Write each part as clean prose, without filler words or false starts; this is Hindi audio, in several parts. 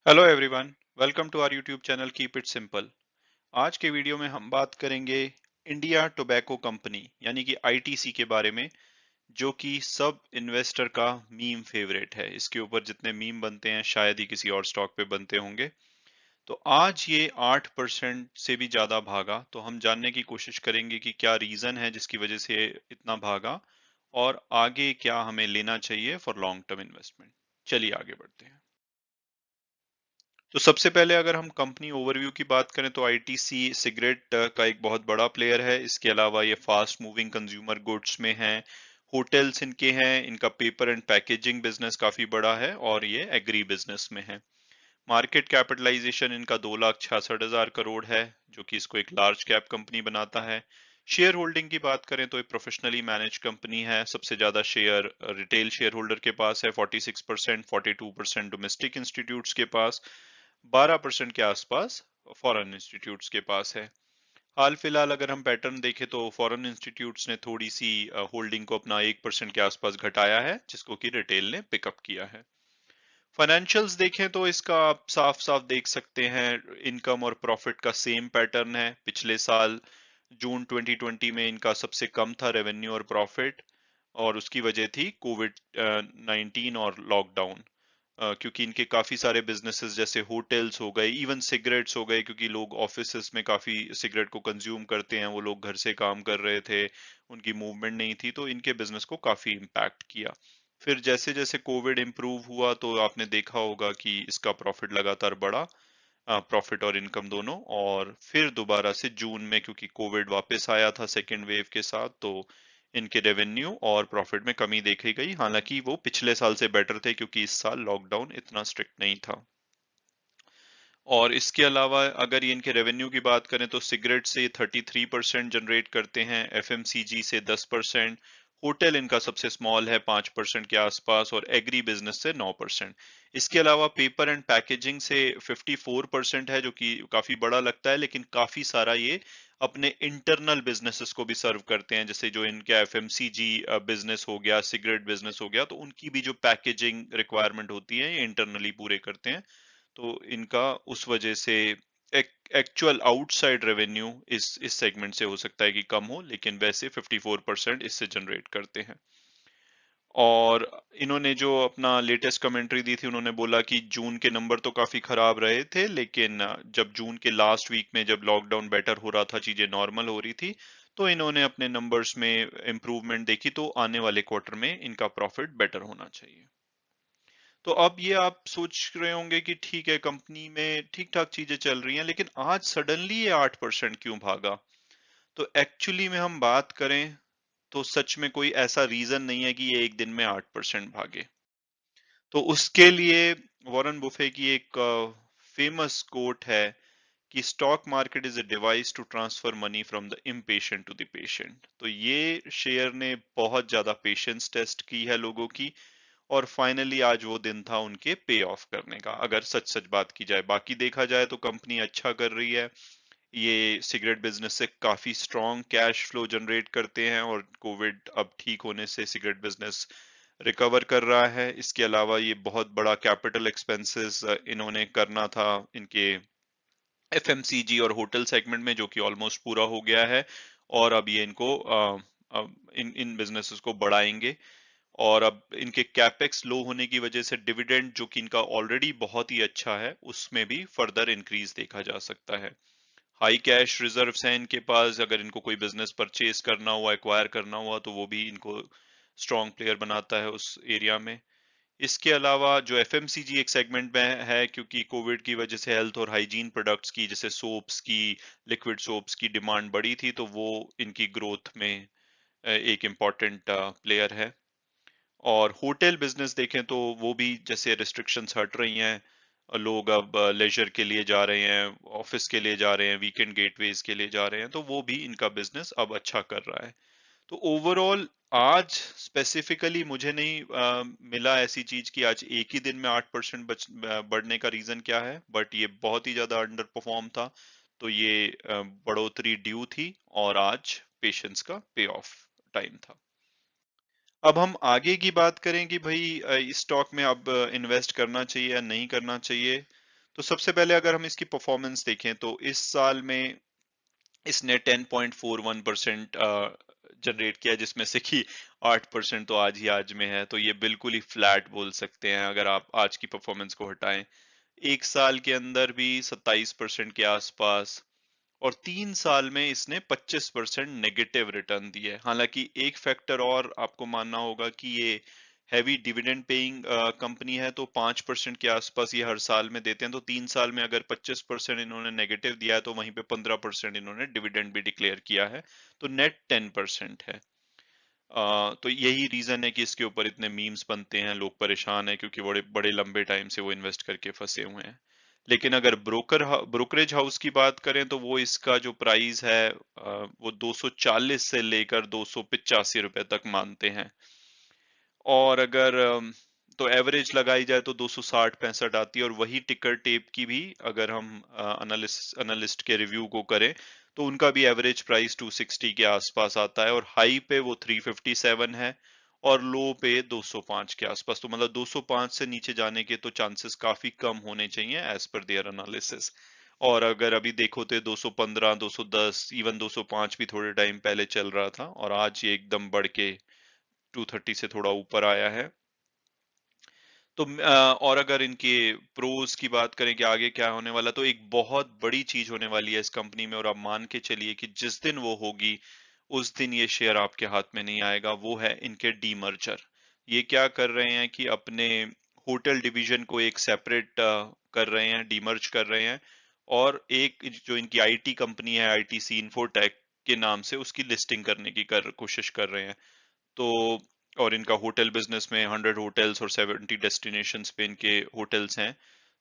Hello everyone, welcome to our YouTube channel keep it simple. आज के वीडियो में हम बात करेंगे इंडिया टोबैको कंपनी यानी कि आईटीसी के बारे में, जो कि सब इन्वेस्टर का मीम फेवरेट है। इसके ऊपर जितने मीम बनते हैं शायद ही किसी और स्टॉक पे बनते होंगे। तो आज ये 8% से भी ज्यादा भागा, तो हम जानने की कोशिश करेंगे कि क्या रीजन है जिसकी वजह से ये इतना भागा और आगे क्या हमें लेना चाहिए फॉर लॉन्ग टर्म इन्वेस्टमेंट। चलिए आगे बढ़ते हैं। तो सबसे पहले अगर हम कंपनी ओवरव्यू की बात करें तो आईटीसी सिगरेट का एक बहुत बड़ा प्लेयर है। इसके अलावा ये फास्ट मूविंग कंज्यूमर गुड्स में है, होटल्स इनके हैं, इनका पेपर एंड पैकेजिंग बिजनेस काफी बड़ा है और ये एग्री बिजनेस में है। मार्केट कैपिटलाइजेशन इनका 2,66,000 करोड़ है, जो कि इसको एक लार्ज कैप कंपनी बनाता है। शेयर होल्डिंग की बात करें तो एक प्रोफेशनली मैनेज कंपनी है। सबसे ज्यादा शेयर रिटेल शेयर होल्डर के पास है 46%, 42% डोमेस्टिक इंस्टीट्यूट्स के पास, 12% के आसपास फॉरेन इंस्टीट्यूट्स के पास है। हाल फिलहाल अगर हम पैटर्न देखें तो फॉरेन इंस्टीट्यूट्स ने थोड़ी सी होल्डिंग को अपना 1% के आसपास घटाया है, जिसको कि रिटेल ने पिकअप किया है। फाइनेंशियल्स देखें तो इसका आप साफ साफ देख सकते हैं, इनकम और प्रॉफिट का सेम पैटर्न है। पिछले साल जून 2020 में इनका सबसे कम था रेवेन्यू और प्रॉफिट, और उसकी वजह थी कोविड 19 और लॉकडाउन। क्योंकि इनके काफी सारे बिजनेसेस जैसे होटल्स हो गए, इवन सिगरेट्स हो गए, क्योंकि लोग ऑफिसेस में काफी सिगरेट को कंज्यूम करते हैं, वो लोग घर से काम कर रहे थे, उनकी मूवमेंट नहीं थी, तो इनके बिजनेस को काफी इम्पैक्ट किया। फिर जैसे जैसे कोविड इम्प्रूव हुआ तो आपने देखा होगा कि इसका प्रॉफिट लगातार बढ़ा, प्रॉफिट और इनकम दोनों। और फिर दोबारा से जून में क्योंकि कोविड वापस आया था सेकेंड वेव के साथ, तो इनके रेवेन्यू और प्रॉफिट में कमी देखी गई। हालांकि वो पिछले साल से बेटर थे क्योंकि इस साल लॉकडाउन इतना स्ट्रिक्ट नहीं था। और इसके अलावा अगर ये इनके रेवेन्यू की बात करें तो सिगरेट से 33% जनरेट करते हैं, एफएमसीजी से 10%, होटल इनका सबसे स्मॉल है 5% के आसपास, और एग्री बिजनेस से 9%। इसके अलावा पेपर एंड पैकेजिंग से 54% है, जो कि काफी बड़ा लगता है, लेकिन काफी सारा ये अपने इंटरनल बिजनेसेस को भी सर्व करते हैं। जैसे जो इनका एफएमसीजी बिजनेस हो गया, सिगरेट बिजनेस हो गया, तो उनकी भी जो पैकेजिंग रिक्वायरमेंट होती है ये इंटरनली पूरे करते हैं। तो इनका उस वजह से एक्चुअल आउटसाइड रेवेन्यू इस सेगमेंट से हो सकता है कि कम हो, लेकिन वैसे 54% इससे जनरेट करते हैं। और इन्होंने जो अपना लेटेस्ट कमेंट्री दी थी, उन्होंने बोला कि जून के नंबर तो काफी खराब रहे थे, लेकिन जब जून के लास्ट वीक में जब लॉकडाउन बेटर हो रहा था, चीजें नॉर्मल हो रही थी, तो इन्होंने अपने नंबर्स में इम्प्रूवमेंट देखी, तो आने वाले क्वार्टर में इनका प्रॉफिट बेटर होना चाहिए। तो अब ये आप सोच रहे होंगे कि ठीक है, कंपनी में ठीक ठाक चीजें चल रही हैं, लेकिन आज सडनली ये 8% क्यों भागा। तो एक्चुअली में हम बात करें तो सच में कोई ऐसा रीजन नहीं है कि ये एक दिन में 8% भागे। तो उसके लिए वॉरेन बुफे की एक फेमस कोट है कि stock market is a device to transfer money from the impatient to the patient. तो ये शेयर ने बहुत ज्यादा पेशेंस टेस्ट की है लोगों की, और फाइनली आज वो दिन था उनके पे ऑफ करने का, अगर सच सच बात की जाए। बाकी देखा जाए तो कंपनी अच्छा कर रही है, ये सिगरेट बिजनेस से काफी स्ट्रॉन्ग कैश फ्लो जनरेट करते हैं, और कोविड अब ठीक होने से सिगरेट बिजनेस रिकवर कर रहा है। इसके अलावा ये बहुत बड़ा कैपिटल एक्सपेंसेस इन्होंने करना था इनके एफएमसीजी और होटल सेगमेंट में, जो कि ऑलमोस्ट पूरा हो गया है। और अब ये इनको इन इन बिजनेसेस को बढ़ाएंगे। और अब इनके कैपेक्स लो होने की वजह से डिविडेंड, जो कि इनका ऑलरेडी बहुत ही अच्छा है, उसमें भी फर्दर इंक्रीज देखा जा सकता है। हाई कैश रिजर्व्स हैं इनके पास, अगर इनको कोई बिजनेस परचेज करना हुआ, एक्वायर करना हुआ, तो वो भी इनको स्ट्रॉन्ग प्लेयर बनाता है उस एरिया में। इसके अलावा जो एफएमसीजी एक सेगमेंट में है, क्योंकि कोविड की वजह से हेल्थ और हाइजीन प्रोडक्ट्स की, जैसे सोप्स की, लिक्विड सोप्स की डिमांड बढ़ी थी, तो वो इनकी ग्रोथ में एक इम्पॉर्टेंट प्लेयर है। और होटल बिजनेस देखें तो वो भी जैसे रिस्ट्रिक्शंस हट रही हैं, लोग अब लेजर के लिए जा रहे हैं, ऑफिस के लिए जा रहे हैं, वीकेंड गेटवेज के लिए जा रहे हैं, तो वो भी इनका बिजनेस अब अच्छा कर रहा है। तो ओवरऑल आज स्पेसिफिकली मुझे नहीं मिला ऐसी चीज कि आज एक ही दिन में 8% बढ़ने का रीजन क्या है, बट ये बहुत ही ज्यादा अंडर परफॉर्म था। तो ये बढ़ोतरी ड्यू थी, और आज पेशेंस का पे ऑफ टाइम था। अब हम आगे की बात करें कि भाई इस स्टॉक में अब इन्वेस्ट करना चाहिए या नहीं करना चाहिए। तो सबसे पहले अगर हम इसकी परफॉर्मेंस देखें तो इस साल में इसने 10.41% जनरेट किया, जिसमें से कि 8% तो आज में है। तो ये बिल्कुल ही फ्लैट बोल सकते हैं अगर आप आज की परफॉर्मेंस को हटाएं। एक साल के अंदर भी 27% के आसपास, और 3 साल में इसने 25% नेगेटिव रिटर्न दिए। हालांकि एक फैक्टर और आपको मानना होगा कि ये हैवी डिविडेंड पेइंग कंपनी है, तो 5% के आसपास ये हर साल में देते हैं। तो 3 साल में अगर 25% इन्होंने नेगेटिव दिया है, तो वहीं पे 15% इन्होंने डिविडेंड भी डिक्लेयर किया है, तो नेट 10% है। तो यही रीजन है कि इसके ऊपर इतने मीम्स बनते हैं, लोग परेशान हैं क्योंकि बड़े बड़े लंबे टाइम से वो इन्वेस्ट करके फंसे हुए हैं। लेकिन अगर ब्रोकरेज हाउस की बात करें तो वो इसका जो प्राइस है वो 240 से लेकर 285 रुपए तक मानते हैं। और अगर तो एवरेज लगाई जाए तो 260-65 आती है। और वही टिकर टेप की भी अगर हम एनालिस्ट के रिव्यू को करें तो उनका भी एवरेज प्राइस 260 के आसपास आता है, और हाई पे वो 357 है और लो पे 205 के आसपास। तो मतलब 205 से नीचे जाने के तो चांसेस काफी कम होने चाहिए एज पर देयर एनालिसिस। और अगर अभी देखो तो 215, 210, इवन 205 भी थोड़े टाइम पहले चल रहा था, और आज ये एकदम बढ़ के 230 से थोड़ा ऊपर आया है। तो और अगर इनके प्रोज की बात करें कि आगे क्या होने वाला, तो एक बहुत बड़ी चीज होने वाली है इस कंपनी में, और आप मान के चलिए कि जिस दिन वो होगी उस दिन ये शेयर आपके हाथ में नहीं आएगा। वो है इनके डीमर्जर। ये क्या कर रहे हैं कि अपने होटल डिवीजन को एक सेपरेट कर रहे हैं, डीमर्ज कर रहे हैं, और एक जो इनकी आईटी कंपनी है, आईटीसी इन्फोटेक के नाम से, उसकी लिस्टिंग करने की कोशिश कर रहे हैं। तो और इनका होटल बिजनेस में 100 होटल्स और 70 डेस्टिनेशंस पे इनके होटल्स हैं।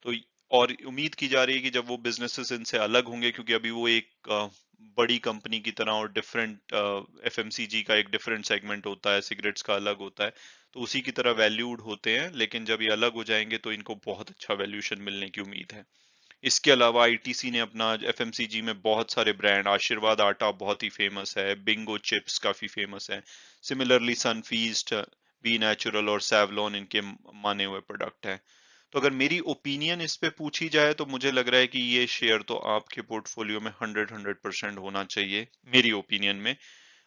तो और उम्मीद की जा रही है कि जब वो बिजनेसेस इनसे अलग होंगे, क्योंकि अभी वो एक बड़ी कंपनी की तरह, और डिफरेंट एफएमसीजी का एक डिफरेंट सेगमेंट होता है, सिगरेट्स का अलग होता है, तो उसी की तरह वैल्यूड होते हैं। लेकिन जब ये अलग हो जाएंगे तो इनको बहुत अच्छा वैल्यूएशन मिलने की उम्मीद है। इसके अलावा आईटीसी ने अपना एफएमसीजी में बहुत सारे ब्रांड, आशीर्वाद आटा बहुत ही फेमस है, बिंगो चिप्स काफी फेमस है, सिमिलरली सनफीस्ट, बी नेचुरल और सेवलॉन इनके माने हुए प्रोडक्ट हैं। तो अगर मेरी ओपिनियन इस पे पूछी जाए तो मुझे लग रहा है कि ये शेयर तो आपके पोर्टफोलियो में 100% होना चाहिए मेरी ओपिनियन में।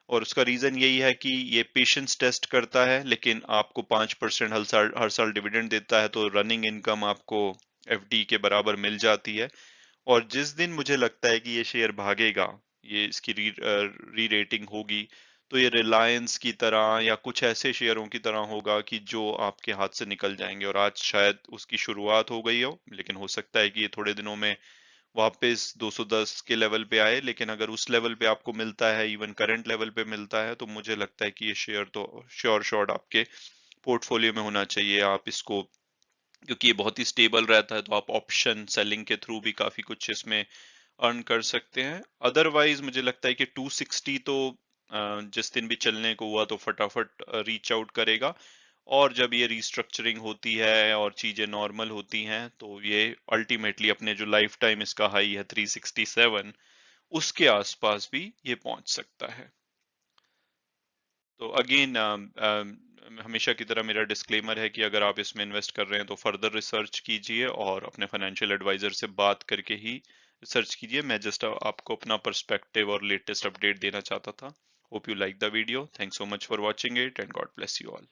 और उसका रीजन यही है कि ये पेशेंस टेस्ट करता है, लेकिन आपको 5% हर साल डिविडेंड देता है, तो रनिंग इनकम आपको एफडी के बराबर मिल जाती है। और जिस दिन मुझे लगता है कि ये शेयर भागेगा, ये इसकी री रेटिंग होगी, तो ये रिलायंस की तरह या कुछ ऐसे शेयरों की तरह होगा कि जो आपके हाथ से निकल जाएंगे। और आज शायद उसकी शुरुआत हो गई हो, लेकिन हो सकता है कि ये थोड़े दिनों में वापस 210 के लेवल पे आए। लेकिन अगर उस लेवल पे आपको मिलता है, इवन करंट लेवल पे मिलता है, तो मुझे लगता है कि ये शेयर तो श्योर शॉट आपके पोर्टफोलियो में होना चाहिए। आप इसको, क्योंकि ये बहुत ही स्टेबल रहता है, तो आप ऑप्शन सेलिंग के थ्रू भी काफी कुछ इसमें अर्न कर सकते हैं। अदरवाइज मुझे लगता है कि 260 तो जिस दिन भी चलने को हुआ तो फटाफट रीच आउट करेगा। और जब ये रिस्ट्रक्चरिंग होती है और चीजें नॉर्मल होती हैं, तो ये अल्टीमेटली अपने जो लाइफ टाइम इसका हाई है 367, उसके आसपास भी ये पहुंच सकता है। तो अगेन हमेशा की तरह मेरा डिस्क्लेमर है कि अगर आप इसमें इन्वेस्ट कर रहे हैं तो फर्दर रिसर्च कीजिए और अपने फाइनेंशियल एडवाइजर से बात करके ही रिसर्च कीजिए। मैं जस्ट आपको अपना पर्सपेक्टिव और लेटेस्ट अपडेट देना चाहता था। Hope you like the video. Thanks so much for watching it and God bless you all.